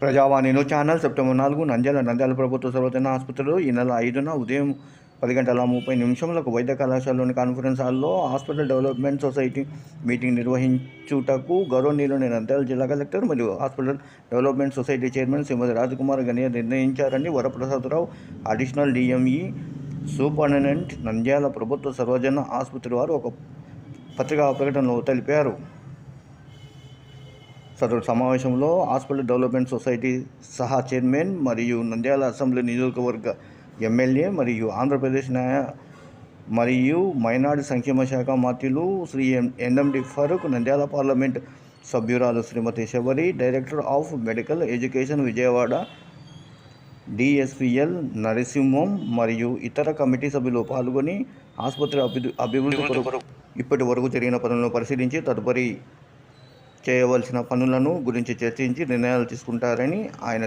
ప్రజావాణి news channel September 4 Nandyal ప్రభుత్వ సర్వజన ఆసుపత్రిలో ఈ నెల 5న ఉదయం 10:30 వైద్య కళాశాలలోని కాన్ఫరెన్స్ హాల్లో హాస్పిటల్ డెవలప్మెంట్ సొసైటీ మీటింగ్ నిర్వహించుటకు గౌరవనీయులైన నంద్యాల జిల్లా కలెక్టర్ మరియు hospital development society chairman Shrimati Rajkumar Ganiyar నిర్ణయించారని Varaprasadarao additional DME superintendent Nandyal ప్రభుత్వ సర్వజన ఆసుపత్రి వారు ఒక పత్రికా ప్రకటనలో తెలిపారు. సదరు సమావేశంలో హాస్పిటల్ డెవలప్మెంట్ సొసైటీ సహా చైర్మన్ మరియు నంద్యాల అసెంబ్లీ నియోజకవర్గ ఎమ్మెల్యే మరియు ఆంధ్రప్రదేశ్ న్యాయ మరియు మైనారిటీ సంక్షేమ శాఖ మంత్రులు శ్రీ ఎన్ఎండి ఫరూక్, నంద్యాల పార్లమెంట్ సభ్యురాలు Shrimati Shabari, director of medical education Vijayawada DSPL Narasimham మరియు ఇతర కమిటీ సభ్యులు పాల్గొని ఆసుపత్రి అభివృద్ధి కొరకు ఇప్పటి వరకు జరిగిన పనులను పరిశీలించి తదుపరి చేయవలసిన పనులను గురించి చర్చించి నిర్ణయాలు తీసుకుంటారని ఆయన